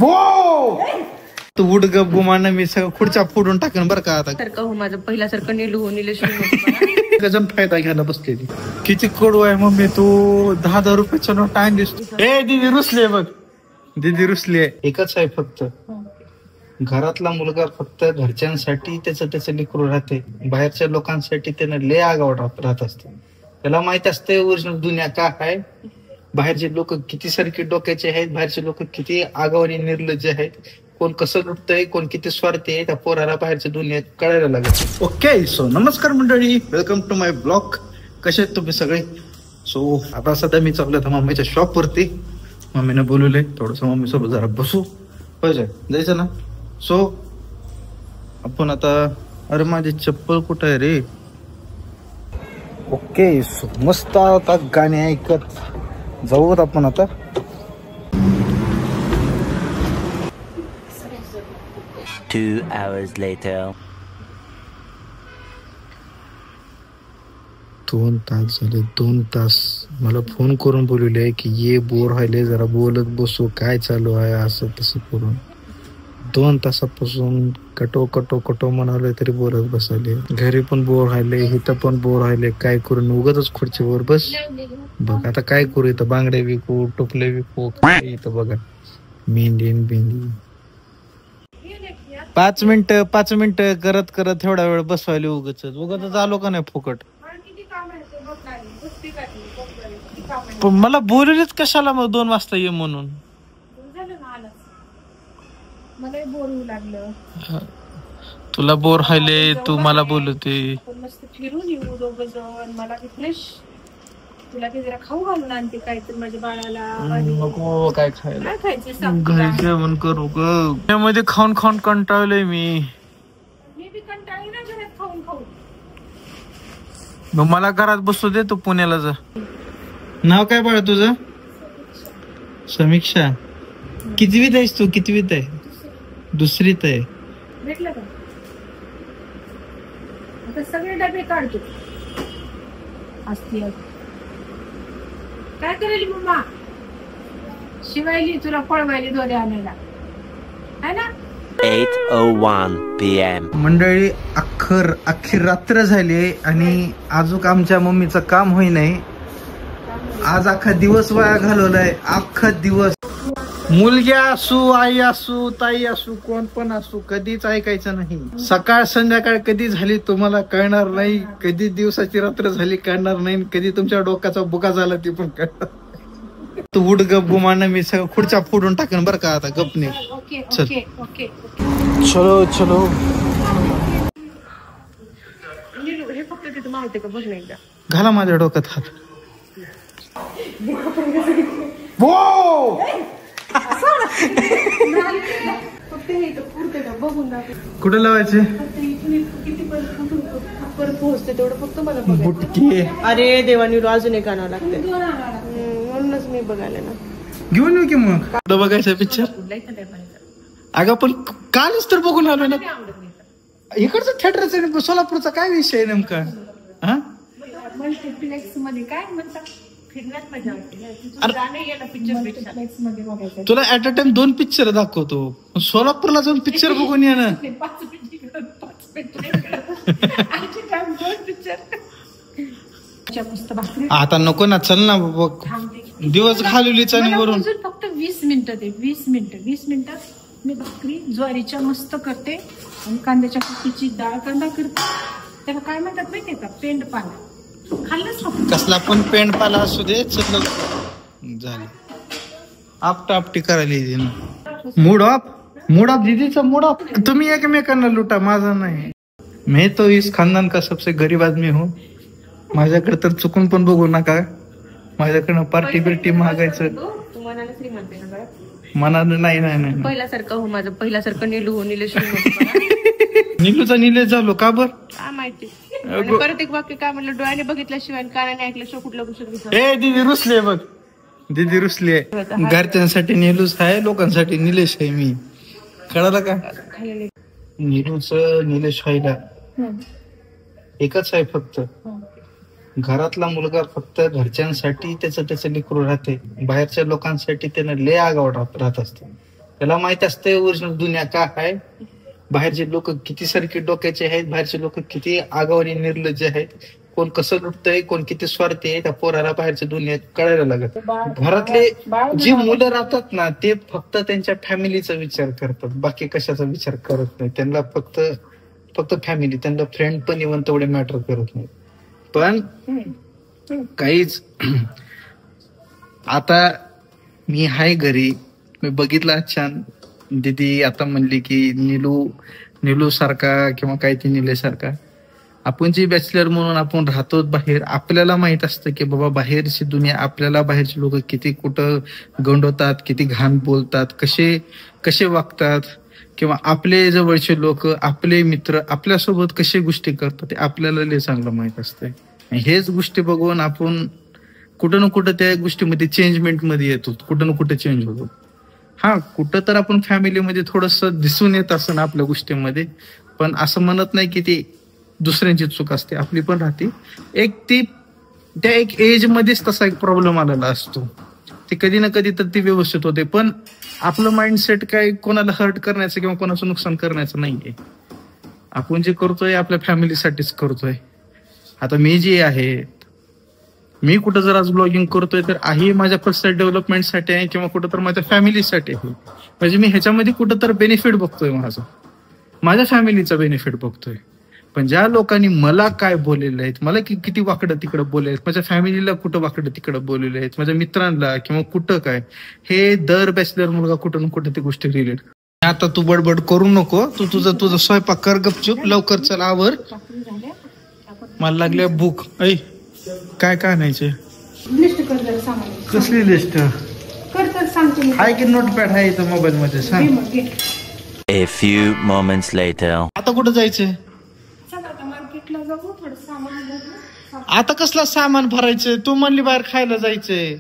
तू उड गुमान मी सगळं खुर्च्या फोडून टाकन बरं का आता सारखं हो माझं पहिल्यासारखं निलू गजन फायदा घ्यायला बसलेली. किती कडू आहे मम्मी तू 10,000 रुपयाचा नोट आणलीस. ए दीदी रुसले बघ, दीदी रुसले. एकच आहे फक्त घरातला मुलगा फक्त घरच्यांसाठी त्याचं लेकरू राहते, बाहेरच्या लोकांसाठी त्यानं लय आगाव राहत असते. त्याला माहित असते ओरिजिनल दुनिया काय आहे, बाहेरचे लोक किती सारखे डोक्याचे आहेत, बाहेरचे लोक किती आगाव आणि निर्लज्ज आहेत, कोण कसं लुटतंय, कोण किती स्वार्थी आहे, त्या पोराला बाहेरच्या दुनियेत कळायला लागत. ओके सो नमस्कार मंडळी, वेलकम टू माय ब्लॉग. कसे आहेत तुम्ही सगळे? सो आता सध्या मी चाललो होता मम्मीच्या शॉप वरती. मम्मीने बोलवले थोडस मम्मी सोबत जरा बसू, पाहिजे जायचं ना. सो आपण आता, अरे माझी चप्पल कुठं आहे रे. ओके सो मस्त आता गाणे ऐकत जाऊ आपण आता. Two hours later. 2 तास झाले, 2 तास मला फोन करून बोलवले की ये बोर व्हायले जरा बोलत बसू, काय चालू आहे असं तसं करून. 2 तासापासून कटो म्हणाले तरी बोलत बसायले. घरी पण बोर व्हायले, इथं पण बोर व्हायले, काय करून उगाच खुर्चीवर बस. बघ आता काय करू, इथं बांगडे विकू, टोपले विकू, काय इथं बघा मेहंदी. 5 मिनिटं करत एवढा वेळ बसवायला उगाच आलो का नाही फुकट. पण मला बोललेच कशाला मग 2 वाजता ये म्हणून. तुला बोर व्हायले, तू मला बोलते. फिरून येऊ दोघं जण, मला फ्रेश तुला ते जरा खाऊ घालून आणते काहीतरी माझ्या बाळाला. नको काय खायला, काय खायचं घरी जेवण करू ग. त्यामध्ये खाऊन कंटाळलंय मी बी कंटाळली ना घरात खाऊन. मग मला घरात बसू दे, तू पुण्याला जा. नाव काय बाळा तुझं? समीक्षा. कितवीत आहेस तू? कितवीत आहे? 2रीत आहे. भेटलं का? आता सगळे डबे काढतो. असती काय करेल मम्मा? शिवायली तुला पळवायली दोरे आणायला है ना. 8:01 PM. मंडळी अख्खी रात्र झाली आणि अजून आमच्या मम्मीचं काम होई नाही. आज अख्खा दिवस वाया घालवलाय, अख्खा दिवस. मुलगी असू, आई असू, ताई असू, कोण पण असू, कधीच ऐकायचं नाही. सकाळ संध्याकाळ कधी झाली तुम्हाला कळणार नाही, कधी दिवसाची रात्र झाली कळणार नाही, कधी तुमच्या डोक्याचा बुका झाला ती पण कळणार. तू उड गप गुमान मी सगळं खुर्च्या फोडून टाकन बरं का आता. गपने चल. चलो हे फक्त तिथं माहिती का बघ नाही का. घाला माझ्या डोक्यात हात. कुठे लावायचे? पोहोचते तेवढं फक्त मला बुटकी. अरे देवानी अजून एक आणावं लागते म्हणूनच मी बघायला ना. घेऊन येऊ की मग. कुठं बघायचं पिक्चर? अगं पण कालच तर बघून आलो ना. इकडचं थिएटरचं सोलापूरचा काय विषय नेमका? हा मल्टीप्लेक्स मध्ये काय म्हणतात फिरण्यात मजा वाटते. तुला ऍट अ टाइम 2 पिक्चर दाखवतो. सोलापूरला जाऊन पिक्चर बघून ये ना. आता नको ना, चल ना बघ. दिवस घालवलीच आणि वरून फक्त 20 मिनिटात मी भाकरी ज्वारीच्या मस्त करते आणि कांद्याच्या कुटीची डाळ कांदा करते. त्याला काय म्हणतात माहितीये का? पेंडपाला. कसला पण पेंड पाला असू दे, चल झालं. आपटी करायला. मूड ऑफ दीदीचा मूड ऑफ. तुम्ही एकमेकांना लुटा, माझा नाही. मैं तो इस खानदान का सबसे गरीब आदमी हूँ. माझ्याकडे तर चुकून पण बघू नका. माझ्याकडनं पार्टी बिर्टी मागायचं मनानं नाही. पहिल्यासारखं हो माझं पहिल्यासारखं निलेश निलूचा निलेश झालो का बर? काय माहिती. परत एक वाक्य काय म्हणलं, डोळ्याने बघितल्याशिवाय कानाने ऐकल्याशिवाय कुठलं गोष्ट. ए दीदी रुसले बघ, दीदी रुसली. घरच्यांसाठी निलूस आहे, लोकांसाठी निलेश आहे मी. कळालं का? निलेश व्हायला एकच आहे फक्त घरातला मुलगा फक्त घरच्यांसाठी त्याचं लेकरू राहते, बाहेरच्या लोकांसाठी त्यानं लय आगाव राहत असते. त्याला माहित असतंय ओरिजिनल दुनिया काय आहे, बाहेरचे लोक किती सारखे डोक्याचे आहेत, बाहेरचे लोक किती आगाऊ आणि निर्लज्ज आहेत, कोण कसं लुटतंय, कोण किती स्वार्थी आहे, त्या पोराला बाहेरच्या दुनियेत कळायला लागत. घरातले जी मुलं राहतात ना ते फक्त त्यांच्या फॅमिलीचा विचार करतात, बाकी कशाचा विचार करत नाही. त्यांना फक्त फॅमिली, त्यांना फ्रेंड पण इव्हन तेवढे मॅटर करत नाही. पण काहीच आता मी हाय घरी, मी बघितलं छान दीदी आता म्हणली की निलू सारखा किंवा काय ती निलेसारखा आपण जी बॅचलर म्हणून आपण राहतो बाहेर, आपल्याला माहित असतं की बाबा बाहेरची दुनिया, आपल्याला बाहेरचे लोक किती कुठं गंडवतात, किती घाण बोलतात, कसे वागतात, किंवा आपले जवळचे लोक, आपले मित्र आपल्यासोबत कसे गोष्टी करतात ते आपल्याला लय चांगलं माहित असतंय. हेच गोष्टी बघून आपण कुठं ना कुठं त्या गोष्टीमध्ये चेंजमेंट मध्ये येतो, कुठं ना कुठं चेंज होतो. हा कुठं तर आपण फॅमिलीमध्ये थोडस दिसून येत असं ना आपल्या गोष्टीमध्ये, पण असं म्हणत नाही की ती दुसऱ्यांची चूक असते, आपली पण राहते. त्या एक एज मध्येच तसा एक प्रॉब्लेम आलेला असतो, ते कधी ना कधी तर ती व्यवस्थित होते. पण आपलं माइंडसेट काय कोणाला हर्ट करण्याचं किंवा कोणाचं नुकसान करण्याचं नाहीये. आपण जे करतोय आपल्या फॅमिलीसाठीच करतोय. आता मी जे आहे, मी कुठं जर आज ब्लॉगिंग करतोय तर आहे माझ्या पर्सनल डेव्हलपमेंटसाठी आहे किंवा कुठं तर माझ्या फॅमिलीसाठी आहे. म्हणजे मी ह्याच्यामध्ये कुठं तर बेनिफिट बघतोय, माझ्या फॅमिलीचा बेनिफिट बघतोय. पण ज्या लोकांनी मला काय बोललेलं आहेत, मला किती वाकडं तिकडं बोलले आहेत, माझ्या फॅमिलीला कुठं वाकडं तिकडं बोललेले आहेत, माझ्या मित्रांना किंवा कुठं काय, हे दर बॅचलर मुलगा कुठं ना कुठं ती गोष्टी रिलेट. आता तू बडबड करू नको, तू तुझं स्वयंपाक कर गपचूप, लवकर चल आवर, मला लागल्या भूक. ऐ काय आणायचे? लिस्ट कर जरा सामान. कसली लिस्ट? कर तर सांगतो मी. हाय की नोटपॅड आहे इथं मोबाईल मध्ये, सांग. A few moments later. आता कुठं जायचंय? चल आता मार्केटला जाऊ, थोडं सामान घेऊ. आता कसला सामान भरायचंय? तू म्हणली बाहेर खायला जायचंय.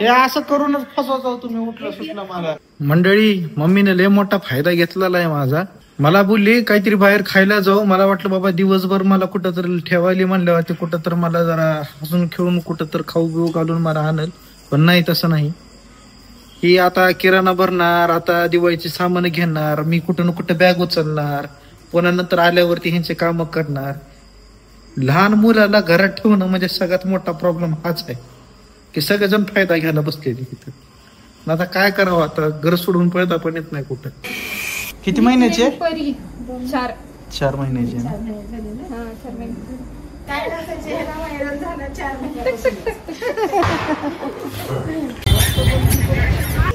हे असं करूनच फसवतो तुम्ही, उठलं सुटलं मला. मंडळी, मम्मीने लय मोठा फायदा घेतलेला आहे माझा. मला बोलली काहीतरी बाहेर खायला जाऊ, मला वाटलं बाबा दिवसभर मला कुठं तर ठेवायला म्हणल्यावर ते कुठं तर मला जरा हसून खेळून कुठं तर खाऊ बिऊ घालून मला आणल. पण नाही, तसं नाही. ही आता किराणा भरणार, आता दिवाळीची सामान घेणार, मी कुठं ना कुठं बॅग उचलणार, पुन्हा नंतर आल्यावरती ह्यांचे काम करणार. लहान मुलाला घरात ठेवणं म्हणजे सगळ्यात मोठा प्रॉब्लेम हाच आहे की सगळेजण फायदा घ्यायला बसलेले तिथं. आता काय करावं, आता घर सोडून पळता पण येत नाही कुठं. किती महिन्याचे? 4 महिन्याचे.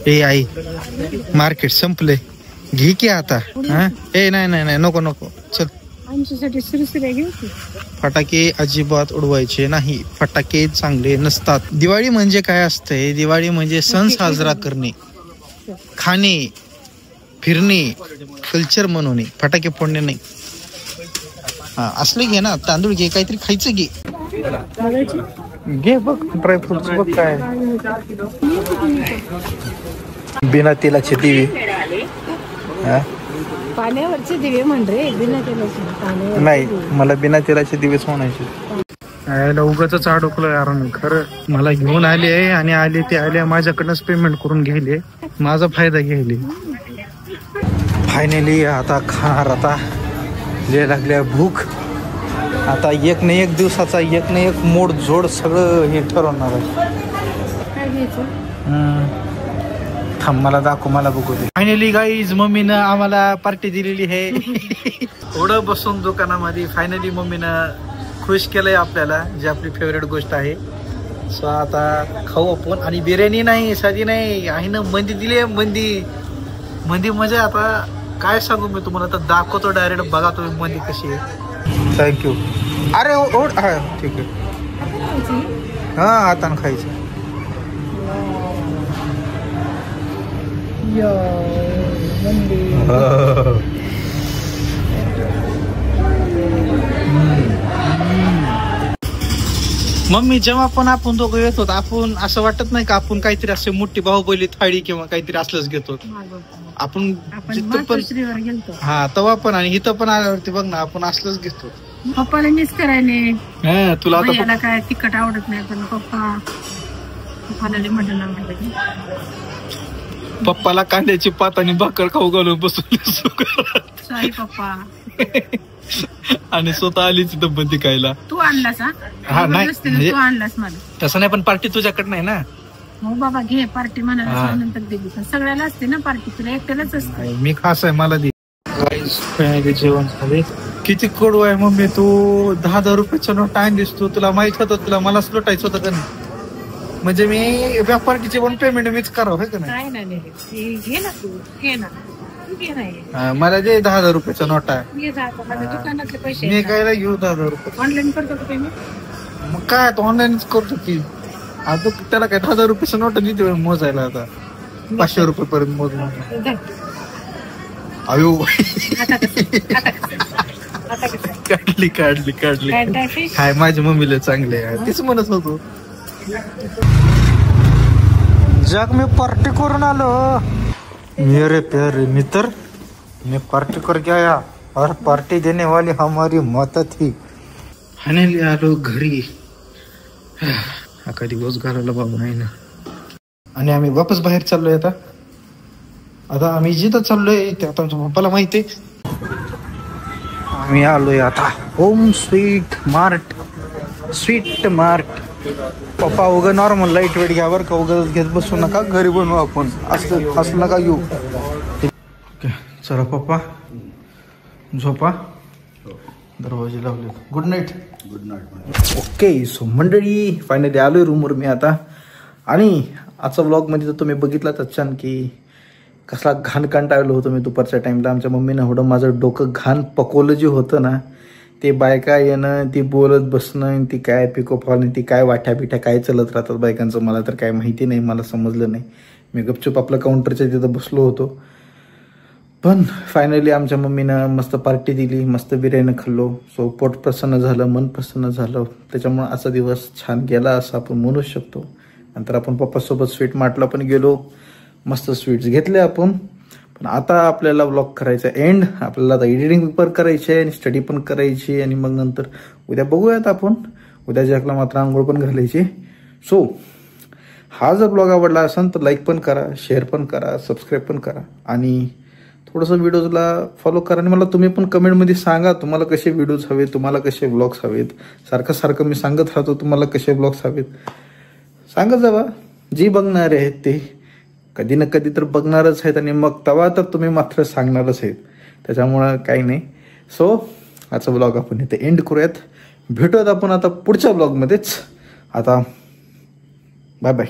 ए आई, मार्केट संपले, घे की आता. ए नाही नको चल. आमच्यासाठी सुरसुऱ्या घ्यायची. फटाके अजिबात उडवायचे नाही, फटाके चांगले नसतात. दिवाळी म्हणजे काय असतंय? दिवाळी म्हणजे सण साजरा करणे, खाणे, फिरणे, कल्चर म्हणून, फटाके फोडणे नाही. हा असले घे ना, तांदूळ घे, काहीतरी खायचं घे. घे बघ ड्रायफ्रुट्स बघ काय. बिना तेलाचे दिवे. पाण्यावरचे दिवे म्हण रे, बिना तेलाचे नाही, मला बिना तेलाचे दिवेच म्हणायचे. उगाच अडकलोय यार मी खरं. मला घेऊन आले आणि आले माझ्याकडनंच पेमेंट करून घ्यायले, माझा फायदा घ्यायले. फायनली आता खाणार, आता ले लागल्या भूक. आता एक ना एक दिवसाचा एक ना एक मोड जोड सगळं हे ठरवणार आहे. थांब मला दाखव, मला बघू दे. फायनली गाईज, मम्मीनं आम्हाला पार्टी दिलेली आहे. थोडं बसून दुकानामध्ये फायनली मम्मीनं खुश केलंय आपल्याला, जी आपली फेवरेट गोष्ट आहे. सो आता खाऊ आपण. आणि बिर्याणी नाही, साधी नाही, आहे ना मंदी दिली आहे. मंदी म्हणजे आता काय सांगू मी तुम्हाला, तर दाखवतो डायरेक्ट, बघा तुम्ही मंदी कशी आहे. थँक्यू. अरे ओढ, हा ठीक आहे. हा आता खायचं. मम्मी, जेव्हा पण आपण दोघं येतो आपण असं वाटत नाही का आपण काहीतरी असे मोठी बाहुबली थाळी किंवा काहीतरी असलंच घेतो आपण जिथं पण. हा तेव्हा पण आणि इथं पण आल्यावरती बघ ना आपण असलंच घेतो. पप्पाला मिस करायले. तुला आता काय तिखट आवडत नाही, पण पप्पाला मटण आवडत. पप्पाला कांद्याची पात आणि भाकर खाऊ घालून बसवली सॉरी पप्पा. आणि स्वतः आली तिथं बंदी खायला. तू आणलास हा? हा, नाही, नसते म्हणजे- तू आणलास मला. तसं नाही, पण पार्टी तुझ्याकडे नाही ना. हो बाबा घे पार्टी हा. म्हणाला नंतर दिली पण सगळ्याला असते ना पार्टी, तुला एकट्यालाच असते. मी खास आहे, मला दे. जेवण झाले. किती कडू आहे मम्मी तू. 10,000 रुपयाचा नोट आणलीस तू. तुला माहित होतं तुला मलाच लुटायचं होतं का नाही. म्हणजे मी व्यापारीचे पण पेमेंट मीच करावं का नाही. काय नाही घे ना तू, घे ना तू, घे नाही हा, मला दे 10,000 रुपयाचा नोट आहे. घे जा आता, माझ्या दुकानातले पैसे मी काय घेऊ 10,000 रुपये. ऑनलाईन करतो का पेमेंट? मग काय तो ऑनलाईनच करतो की. आता त्याला काय 10,000 रुपयाचा नोट किती मोजायला आता 500 रुपये पर्यंत मोजून. अयो आता कसं काढली काढली काढली. काय फिश? हाय माझ्या मम्मीला चांगले आहे तीच म्हणत होतो. जग मी पार्टी करून आलो मेरे प्यारे मित्र. मैं पार्टी करके आया और पार्टी देने वाली हमारी माता थी. फायनली आलो घरी. हा दिवस घालायला बाबू नाही ना. आणि आम्ही वापस बाहेर चाललोय आता. आता आम्ही जिथं चाललोय ते आता आमच्या पप्पाला माहिती. आम्ही आलोय आता home sweet mart. Sweet mart. पप्पा उगा नॉर्मल लाईट वेट घ्या बरं का. उगाच घेत बसू नका. घरी बनवू आपण. असं नका घेऊ. चला पप्पा झोपा. दरवाजे लावले. Good night. Good night. Okay so मंडळी फायनली आलोय रूमवर मी आता. आणि आजचा व्लॉगमध्ये तर तुम्ही बघितलाच अचानक की कसला घाण कंटाळलो होतो मी दुपारच्या टाईमला. आमच्या मम्मीनं एवढं माझं डोकं घाण पकवलं जे होतं ना. ते बायका येणं, ती बोलत बसणं, ती काय पिकोफॉल, ती काय वाट्या बिट्या काय चलत राहतात बायकांचं. मला तर काय माहिती नाही, मला समजलं नाही. मी गपचूप आपलं काउंटरच्या तिथं बसलो होतो. पण फायनली आमच्या मम्मीनं मस्त पार्टी दिली. मस्त बिर्याणी खाल्लो. सो पोट प्रसन्न झालं, मन प्रसन्न झालं. त्याच्यामुळे असा दिवस छान गेला असं आपण म्हणू शकतो. नंतर आपण पप्पासोबत स्वीट मार्टला पण गेलो. मस्त स्वीट्स घेतले आपण. पण आता आपल्याला व्लॉग करायचा एंड. आपल्याला आता एडिटिंग पण करायची आहे आणि स्टडी पण करायची. आणि मग नंतर उद्या बघूयात आपण. उद्या जॅकला मात्र आंघोळ पण घालायची. सो हा जर ब्लॉग आवडला असेल तर लाईक पण करा, शेअर पण करा, सबस्क्राईब पण करा. आणि थोडंसं व्हिडिओजला फॉलो करा. आणि मला तुम्ही पण कमेंटमध्ये सांगा तुम्हाला कसे व्हिडिओज हवेत, तुम्हाला कसे व्लॉग्स हवेत. सारखं मी सांगत राहतो तुम्हाला कसे व्लॉग्स हवेत. सांगत जावा. जी बघणारे आहेत ते कधी ना कधी तर बघणारच आहेत. आणि मग तेव्हा तर तुम्ही मात्र सांगणारच आहेत. त्याच्यामुळं काही नाही. सो आजचा व्लॉग आपण इथे एंड करूयात. भेटूयात आपण आता पुढच्या व्लॉगमध्येच. आता बाय बाय.